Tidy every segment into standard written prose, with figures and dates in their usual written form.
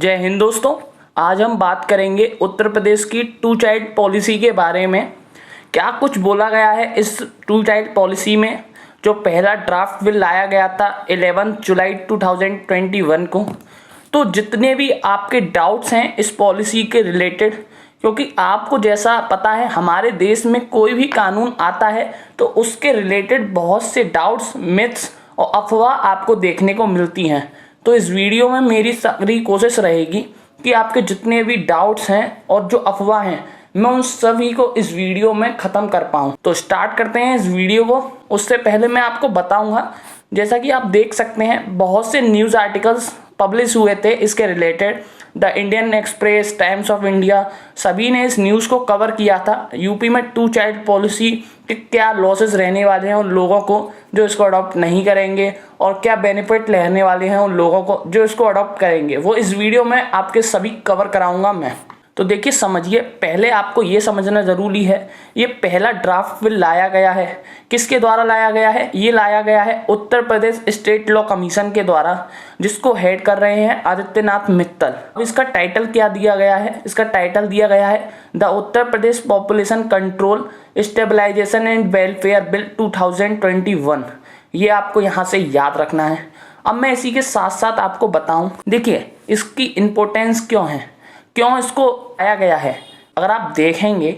जय हिंद दोस्तों। आज हम बात करेंगे उत्तर प्रदेश की टू चाइल्ड पॉलिसी के बारे में। क्या कुछ बोला गया है इस टू चाइल्ड पॉलिसी में। जो पहला ड्राफ्ट बिल लाया गया था 11 जुलाई 2021 को। तो जितने भी आपके डाउट्स हैं इस पॉलिसी के रिलेटेड, क्योंकि आपको जैसा पता है हमारे देश में कोई भी कानून आता है तो उसके रिलेटेड बहुत से डाउट्स, मिथ्स और अफवाह आपको देखने को मिलती हैं। तो इस वीडियो में मेरी सारी कोशिश रहेगी कि आपके जितने भी डाउट्स हैं और जो अफवाह हैं मैं उन सभी को इस वीडियो में ख़त्म कर पाऊँ। तो स्टार्ट करते हैं इस वीडियो को। उससे पहले मैं आपको बताऊंगा, जैसा कि आप देख सकते हैं बहुत से न्यूज़ आर्टिकल्स पब्लिश हुए थे इसके related. The Indian express, times of India, सभी ने इस न्यूज़ को कवर किया था। यूपी में टू चाइल्ड पॉलिसी के क्या लॉसेस रहने वाले हैं उन लोगों को जो इसको अडॉप्ट नहीं करेंगे, और क्या बेनिफिट लेने वाले हैं उन लोगों को जो इसको अडॉप्ट करेंगे, वो इस वीडियो में आपके सभी कवर कराऊंगा मैं। तो देखिए, समझिए, पहले आपको ये समझना ज़रूरी है ये पहला ड्राफ्ट बिल लाया गया है किसके द्वारा लाया गया है। ये लाया गया है Uttar Pradesh state law commission के द्वारा, जिसको हेड कर रहे हैं आदित्यनाथ मित्तल। अब इसका टाइटल क्या दिया गया है? इसका टाइटल दिया गया है the Uttar Pradesh population control stabilization and welfare bill 2021। ये आपको यहाँ से याद रखना है। अब मैं इसी के साथ साथ आपको बताऊं, देखिए इसकी इम्पोर्टेंस क्यों है, क्यों इसको आया गया है। अगर आप देखेंगे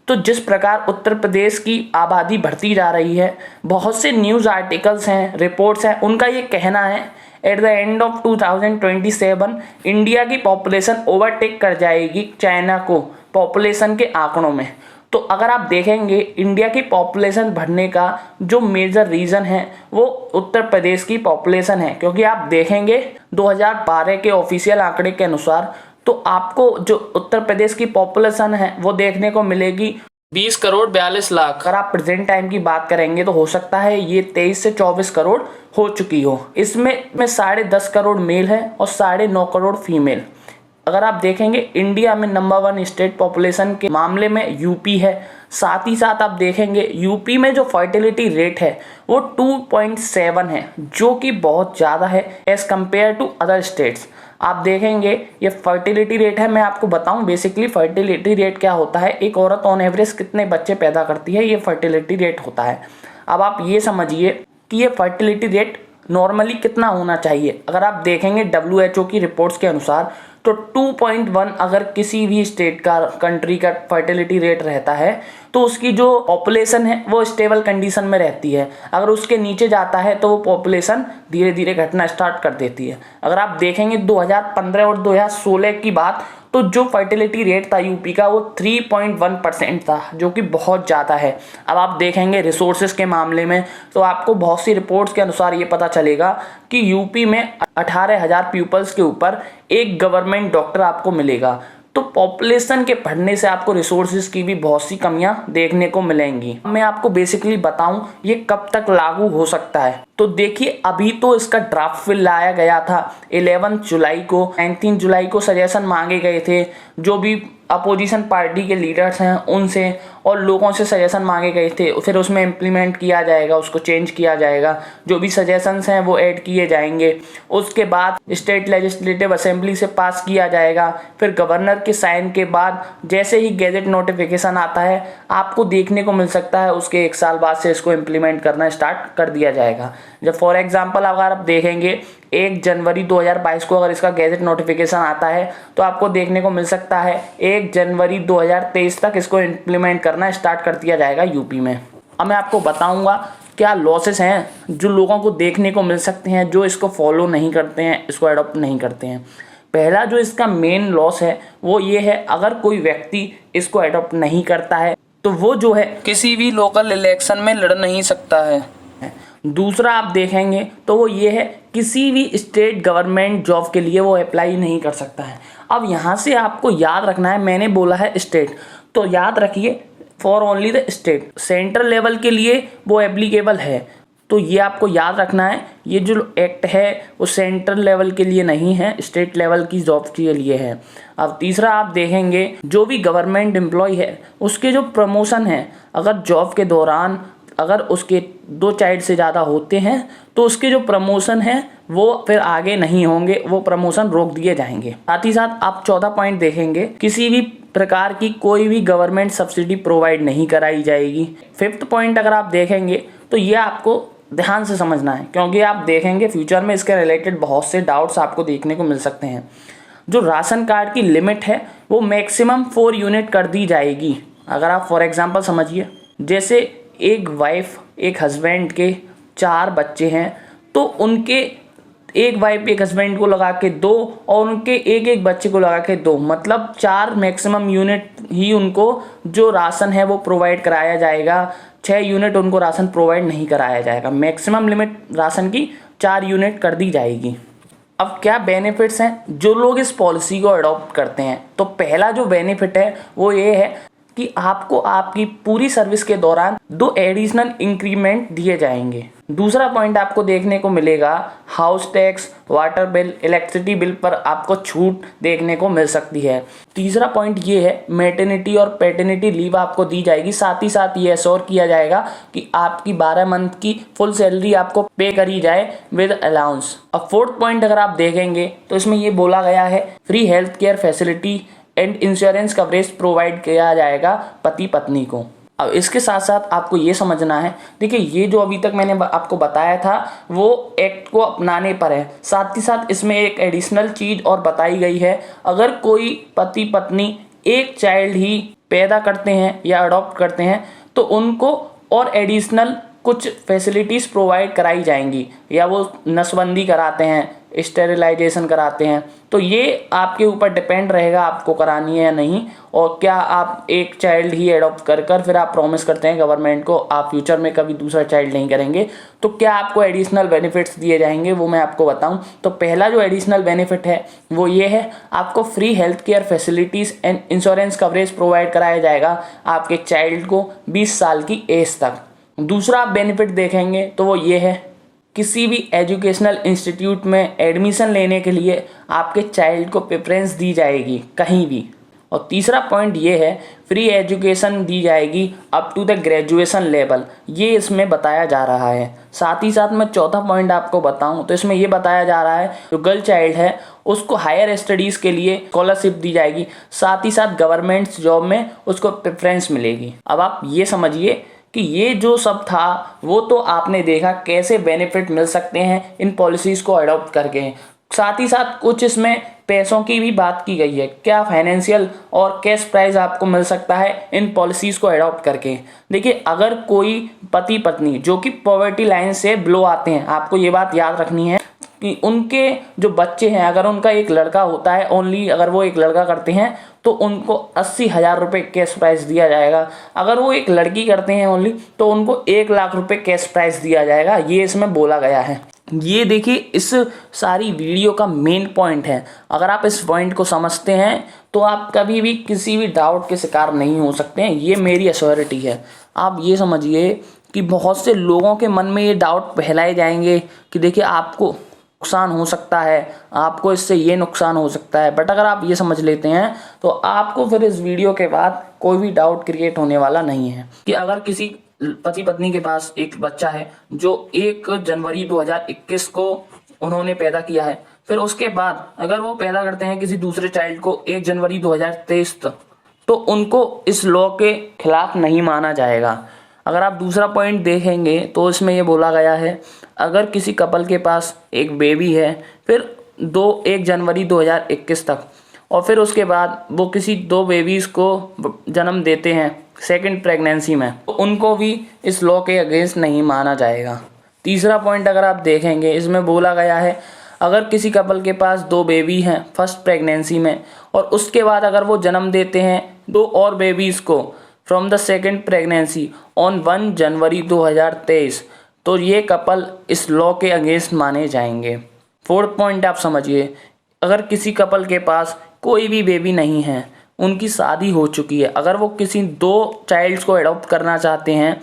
तो जिस प्रकार उत्तर प्रदेश की आबादी बढ़ती जा रही है, बहुत से न्यूज़ आर्टिकल्स हैं, रिपोर्ट्स हैं, उनका ये कहना है at the end of 2027 India की पॉपुलेशन ओवरटेक कर जाएगी चाइना को पॉपुलेशन के आंकड़ों में। तो अगर आप देखेंगे इंडिया की पॉपुलेशन बढ़ने का जो मेजर रीज़न है वो उत्तर प्रदेश की पॉपुलेशन है, क्योंकि आप देखेंगे 2012 के ऑफिशियल आंकड़े के अनुसार तो आपको जो उत्तर प्रदेश की पॉपुलेशन है वो देखने को मिलेगी 20 करोड़ 42 लाख। अगर आप प्रेजेंट टाइम की बात करेंगे तो हो सकता है ये 23 से 24 करोड़ हो चुकी हो। इसमें 10.5 करोड़ मेल है और 9.5 करोड़ फीमेल। अगर आप देखेंगे इंडिया में नंबर 1 स्टेट पॉपुलेशन के मामले में यूपी है। साथ ही साथ आप देखेंगे यूपी में जो फर्टिलिटी रेट है वो 2.7 है, जो कि बहुत ज़्यादा है as compare to other states. आप देखेंगे ये फर्टिलिटी रेट है। मैं आपको बताऊं बेसिकली फर्टिलिटी रेट क्या होता है। एक औरत ऑन एवरेज कितने बच्चे पैदा करती है, ये फर्टिलिटी रेट होता है। अब आप ये समझिए कि ये फर्टिलिटी रेट नॉर्मली कितना होना चाहिए। अगर आप देखेंगे WHO की रिपोर्ट्स के अनुसार तो 2.1 अगर किसी भी स्टेट का, कंट्री का फर्टिलिटी रेट रहता है तो उसकी जो पॉपुलेशन है वो स्टेबल कंडीशन में रहती है। अगर उसके नीचे जाता है तो वो पॉपुलेशन धीरे धीरे घटना स्टार्ट कर देती है। अगर आप देखेंगे 2015 और 2016 की बात, तो जो फर्टिलिटी रेट था यूपी का वो 3.1% था, जो कि बहुत ज़्यादा है। अब आप देखेंगे रिसोर्सेज के मामले में तो आपको बहुत सी रिपोर्ट्स के अनुसार ये पता चलेगा कि यूपी में 18,000 पीपल्स के ऊपर एक गवर्नमेंट डॉक्टर आपको मिलेगा। तो पॉपुलेशन के बढ़ने से आपको रिसोर्सेज की भी बहुत सी कमियां देखने को मिलेंगी। मैं आपको बेसिकली बताऊं ये कब तक लागू हो सकता है। तो देखिए, अभी तो इसका ड्राफ्ट बिल लाया गया था 11 जुलाई को। 19 जुलाई को सजेशन मांगे गए थे जो भी अपोजिशन पार्टी के लीडर्स हैं उनसे, और लोगों से सजेशन मांगे गए थे। फिर उसमें इम्प्लीमेंट किया जाएगा, उसको चेंज किया जाएगा, जो भी सजेशंस हैं वो ऐड किए जाएंगे। उसके बाद स्टेट लेजिस्लेटिव असेंबली से पास किया जाएगा। फिर गवर्नर के साइन के बाद जैसे ही गैजेट नोटिफिकेशन आता है आपको देखने को मिल सकता है उसके 1 साल बाद से इसको इम्प्लीमेंट करना स्टार्ट कर दिया जाएगा। जब फॉर एग्जाम्पल अगर आप देखेंगे 1 जनवरी 2022 को अगर इसका गैजेट नोटिफिकेशन आता है तो आपको देखने को मिल सकता है 1 जनवरी 2023 तक इसको इम्प्लीमेंट करना स्टार्ट कर दिया जाएगा यूपी में। अब मैं आपको बताऊंगा क्या लॉसेस हैं जो लोगों को देखने को मिल सकते हैं जो इसको फॉलो नहीं करते हैं, इसको अडॉप्ट नहीं करते हैं। पहला जो इसका मेन लॉस है वो ये है, अगर कोई व्यक्ति इसको अडॉप्ट नहीं करता है तो वो जो है किसी भी लोकल इलेक्शन में लड़ नहीं सकता है। दूसरा आप देखेंगे तो वो ये है, किसी भी स्टेट गवर्नमेंट जॉब के लिए वो अप्लाई नहीं कर सकता है। अब यहाँ से आपको याद रखना है, मैंने बोला है स्टेट, तो याद रखिए for only the state. Central level के लिए वो एप्लीकेबल है, तो ये आपको याद रखना है। ये जो एक्ट है वो सेंट्रल लेवल के लिए नहीं है, स्टेट लेवल की जॉब के लिए है। अब तीसरा आप देखेंगे जो भी गवर्नमेंट एम्प्लॉय है उसके जो प्रमोशन है, अगर जॉब के दौरान अगर उसके 2 चाइल्ड से ज़्यादा होते हैं तो उसके जो प्रमोशन है वो फिर आगे नहीं होंगे, वो प्रमोशन रोक दिए जाएंगे। साथ ही साथ आप 14 पॉइंट देखेंगे, किसी भी प्रकार की कोई भी गवर्नमेंट सब्सिडी प्रोवाइड नहीं कराई जाएगी। 5th पॉइंट अगर आप देखेंगे तो ये आपको ध्यान से समझना है, क्योंकि आप देखेंगे फ्यूचर में इसके रिलेटेड बहुत से डाउट्स आपको देखने को मिल सकते हैं। जो राशन कार्ड की लिमिट है वो मैक्सिमम 4 यूनिट कर दी जाएगी। अगर आप फॉर एग्जांपल समझिए, जैसे एक वाइफ एक हस्बैंड के 4 बच्चे हैं तो उनके एक वाइफ एक हस्बैंड को लगा के 2 और उनके एक एक बच्चे को लगा के 2, मतलब 4 मैक्सिमम यूनिट ही उनको जो राशन है वो प्रोवाइड कराया जाएगा। 6 यूनिट उनको राशन प्रोवाइड नहीं कराया जाएगा। मैक्सिमम लिमिट राशन की 4 यूनिट कर दी जाएगी। अब क्या बेनिफिट्स हैं जो लोग इस पॉलिसी को अडॉप्ट करते हैं? तो पहला जो बेनिफिट है वो ये है कि आपको आपकी पूरी सर्विस के दौरान 2 एडिशनल इंक्रीमेंट दिए जाएंगे। दूसरा पॉइंट आपको देखने को मिलेगा, house tax, water bill, electricity bill पर आपको छूट देखने को मिल सकती है। तीसरा पॉइंट ये है, मैटरनिटी और पैटर्निटी लीव आपको दी जाएगी। साथ ही साथ ये एश्योर किया जाएगा कि आपकी 12 मंथ की फुल सैलरी आपको पे करी जाए विद अलाउंस। अब 4th पॉइंट अगर आप देखेंगे तो इसमें ये बोला गया है, free health care facility and insurance coverage provide किया जाएगा पति पत्नी को। अब इसके साथ साथ आपको ये समझना है, देखिए ये जो अभी तक मैंने आपको बताया था वो एक्ट को अपनाने पर है। साथ ही साथ इसमें एक एडिशनल चीज और बताई गई है, अगर कोई पति पत्नी एक चाइल्ड ही पैदा करते हैं या अडॉप्ट करते हैं तो उनको और एडिशनल कुछ फैसिलिटीज़ प्रोवाइड कराई जाएंगी, या वो नसबंदी कराते हैं, स्टेरिलाइजेशन कराते हैं, तो ये आपके ऊपर डिपेंड रहेगा आपको करानी है या नहीं। और क्या आप एक चाइल्ड ही एडॉप्ट कर फिर आप प्रॉमिस करते हैं गवर्नमेंट को आप फ्यूचर में कभी दूसरा चाइल्ड नहीं करेंगे, तो क्या आपको एडिशनल बेनिफिट्स दिए जाएंगे वो मैं आपको बताऊं। तो पहला जो एडिशनल बेनिफिट है वो ये है, आपको free health care facilities and insurance coverage provide कराया जाएगा आपके चाइल्ड को 20 साल की एज तक। दूसरा आप बेनिफिट देखेंगे तो वो ये है, किसी भी एजुकेशनल इंस्टीट्यूट में एडमिशन लेने के लिए आपके चाइल्ड को प्रेफरेंस दी जाएगी कहीं भी। और तीसरा पॉइंट ये है, फ्री एजुकेशन दी जाएगी up to the graduation level, ये इसमें बताया जा रहा है। साथ ही साथ मैं चौथा पॉइंट आपको बताऊं तो इसमें ये बताया जा रहा है, जो गर्ल चाइल्ड है उसको हायर स्टडीज़ के लिए स्कॉलरशिप दी जाएगी। साथ ही साथ गवर्नमेंट जॉब में उसको प्रेफरेंस मिलेगी। अब आप ये समझिए कि ये जो सब था वो तो आपने देखा कैसे बेनिफिट मिल सकते हैं इन पॉलिसीज़ को अडॉप्ट करके। साथ ही साथ कुछ इसमें पैसों की भी बात की गई है, क्या फाइनेंशियल और कैश प्राइज आपको मिल सकता है इन पॉलिसीज़ को अडॉप्ट करके। देखिए, अगर कोई पति पत्नी जो कि पॉवर्टी लाइन से बिलो आते हैं, आपको ये बात याद रखनी है कि उनके जो बच्चे हैं, अगर उनका एक लड़का होता है ओनली, अगर वो एक लड़का करते हैं तो उनको 80,000 रुपये कैश प्राइस दिया जाएगा। अगर वो एक लड़की करते हैं ओनली तो उनको 1 लाख रुपये कैश प्राइस दिया जाएगा, ये इसमें बोला गया है। ये देखिए इस सारी वीडियो का मेन पॉइंट है। अगर आप इस पॉइंट को समझते हैं तो आप कभी भी किसी भी डाउट के शिकार नहीं हो सकते हैं, ये मेरी अश्योरिटी है। आप ये समझिए कि बहुत से लोगों के मन में ये डाउट फैलाए जाएंगे कि देखिए आपको नुकसान हो सकता है, आपको इससे ये नुकसान हो सकता है, बट अगर आप ये समझ लेते हैं तो आपको फिर इस वीडियो के बाद कोई भी डाउट क्रिएट होने वाला नहीं है। कि अगर किसी पति पत्नी के पास एक बच्चा है जो 1 जनवरी 2021 को उन्होंने पैदा किया है, फिर उसके बाद अगर वो पैदा करते हैं किसी दूसरे चाइल्ड को 1 जनवरी 2023 तक, तो उनको इस लॉ के खिलाफ नहीं माना जाएगा। अगर आप दूसरा पॉइंट देखेंगे तो इसमें ये बोला गया है, अगर किसी कपल के पास एक बेबी है फिर 1 जनवरी 2021 तक, और फिर उसके बाद वो किसी 2 बेबीज़ को जन्म देते हैं सेकंड प्रेगनेंसी में, तो उनको भी इस लॉ के अगेंस्ट नहीं माना जाएगा। तीसरा पॉइंट अगर आप देखेंगे, इसमें बोला गया है, अगर किसी कपल के पास 2 बेबी हैं फर्स्ट प्रेगनेंसी में और उसके बाद अगर वो जन्म देते हैं 2 और बेबीज़ को from the second pregnancy on 1 जनवरी 2023, तो ये कपल इस लॉ के अगेंस्ट माने जाएंगे। 4th पॉइंट आप समझिए, अगर किसी कपल के पास कोई भी बेबी नहीं है, उनकी शादी हो चुकी है, अगर वो किसी 2 चाइल्ड्स को अडॉप्ट करना चाहते हैं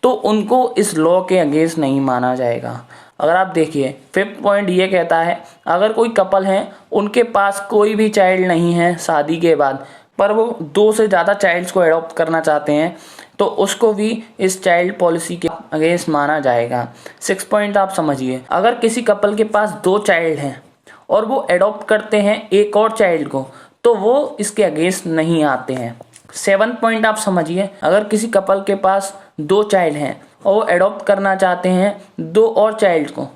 तो उनको इस लॉ के अगेंस्ट नहीं माना जाएगा। अगर आप देखिए 5th पॉइंट ये कहता है, अगर कोई कपल है उनके पास कोई भी चाइल्ड नहीं है शादी के बाद, पर वो 2 से ज़्यादा चाइल्ड्स को एडॉप्ट करना चाहते हैं तो उसको भी इस चाइल्ड पॉलिसी के अगेंस्ट माना जाएगा। 6 पॉइंट आप समझिए, अगर किसी कपल के पास 2 चाइल्ड हैं और वो एडॉप्ट करते हैं एक और चाइल्ड को तो वो इसके अगेंस्ट नहीं आते हैं। 7 पॉइंट आप समझिए, अगर किसी कपल के पास 2 चाइल्ड हैं और वो एडॉप्ट करना चाहते हैं 2 और चाइल्ड को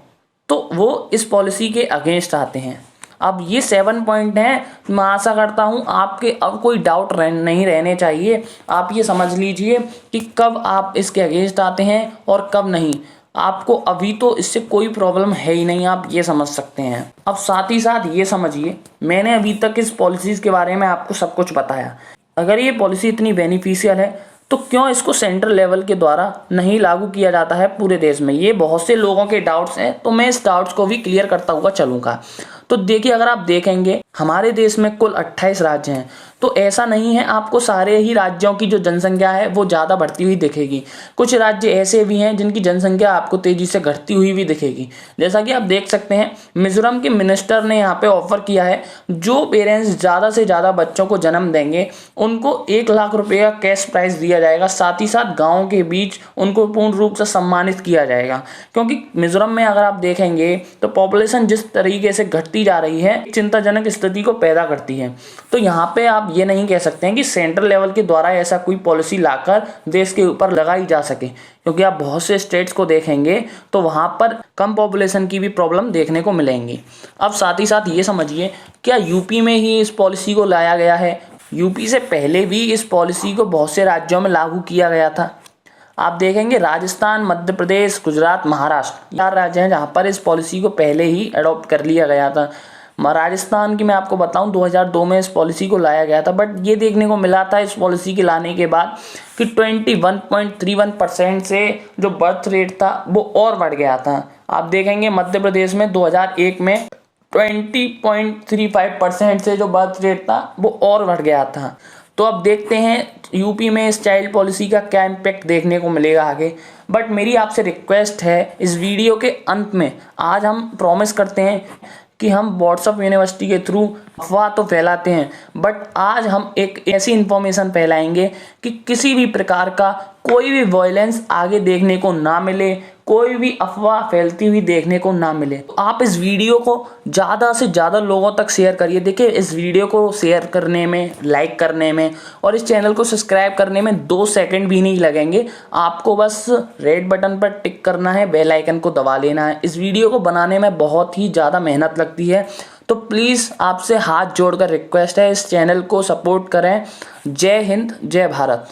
तो वो इस पॉलिसी के अगेंस्ट आते हैं। अब ये 7 पॉइंट हैं। मैं आशा करता हूँ आपके अब कोई डाउट नहीं रहने चाहिए। आप ये समझ लीजिए कि कब आप इसके अगेंस्ट आते हैं और कब नहीं। आपको अभी तो इससे कोई प्रॉब्लम है ही नहीं, आप ये समझ सकते हैं। अब साथ ही साथ ये समझिए, मैंने अभी तक इस पॉलिसीज़ के बारे में आपको सब कुछ बताया। अगर ये पॉलिसी इतनी बेनिफिशियल है तो क्यों इसको सेंट्रल लेवल के द्वारा नहीं लागू किया जाता है पूरे देश में? ये बहुत से लोगों के डाउट्स हैं, तो मैं इस डाउट्स को भी क्लियर करता हुआ चलूँगा। तो देखिए, अगर आप देखेंगे हमारे देश में कुल 28 राज्य हैं, तो ऐसा नहीं है आपको सारे ही राज्यों की जो जनसंख्या है वो ज़्यादा बढ़ती हुई दिखेगी। कुछ राज्य ऐसे भी हैं जिनकी जनसंख्या आपको तेज़ी से घटती हुई भी दिखेगी। जैसा कि आप देख सकते हैं, मिजोरम के मिनिस्टर ने यहाँ पे ऑफर किया है, जो पेरेंट्स ज़्यादा से ज़्यादा बच्चों को जन्म देंगे उनको 1 लाख रुपये का कैश प्राइज़ दिया जाएगा। साथ ही साथ गाँव के बीच उनको पूर्ण रूप से सम्मानित किया जाएगा, क्योंकि मिजोरम में अगर आप देखेंगे तो पॉपुलेशन जिस तरीके से घटती जा रही है चिंताजनक स्थिति को पैदा करती है। तो यहाँ पे आप ये नहीं कह सकते हैं कि सेंट्रल लेवल के द्वारा ऐसा कोई पॉलिसी लाकर देश के ऊपर लगाई जा सके, क्योंकि आप बहुत से स्टेट्स को देखेंगे तो वहाँ पर कम पॉपुलेशन की भी प्रॉब्लम देखने को मिलेंगी। अब साथ ही साथ ये समझिए, क्या यूपी में ही इस पॉलिसी को लाया गया है? यूपी से पहले भी इस पॉलिसी को बहुत से राज्यों में लागू किया गया था। आप देखेंगे राजस्थान, मध्य प्रदेश, गुजरात, महाराष्ट्र 4 राज्य हैं जहाँ पर इस पॉलिसी को पहले ही अडॉप्ट कर लिया गया था। राजस्थान की मैं आपको बताऊं 2002 में इस पॉलिसी को लाया गया था, बट ये देखने को मिला था इस पॉलिसी के लाने के बाद कि 21.31% से जो बर्थ रेट था वो और बढ़ गया था। आप देखेंगे मध्य प्रदेश में 2001 में 20.35% से जो बर्थ रेट था वो और बढ़ गया था। तो अब देखते हैं यूपी में इस चाइल्ड पॉलिसी का क्या इम्पैक्ट देखने को मिलेगा आगे। बट मेरी आपसे रिक्वेस्ट है, इस वीडियो के अंत में आज हम प्रॉमिस करते हैं कि हम व्हाट्सएप यूनिवर्सिटी के थ्रू अफवाह तो फैलाते हैं, बट आज हम एक ऐसी इन्फॉर्मेशन फैलाएंगे कि किसी भी प्रकार का कोई भी वायलेंस आगे देखने को ना मिले, कोई भी अफवाह फैलती हुई देखने को ना मिले। तो आप इस वीडियो को ज़्यादा से ज़्यादा लोगों तक शेयर करिए। देखिए, इस वीडियो को शेयर करने में, लाइक करने में और इस चैनल को सब्सक्राइब करने में 2 सेकंड भी नहीं लगेंगे। आपको बस रेड बटन पर टिक करना है, बेल आइकन को दबा लेना है। इस वीडियो को बनाने में बहुत ही ज़्यादा मेहनत लगती है, तो प्लीज़ आपसे हाथ जोड़कर रिक्वेस्ट है, इस चैनल को सपोर्ट करें। जय हिंद, जय भारत।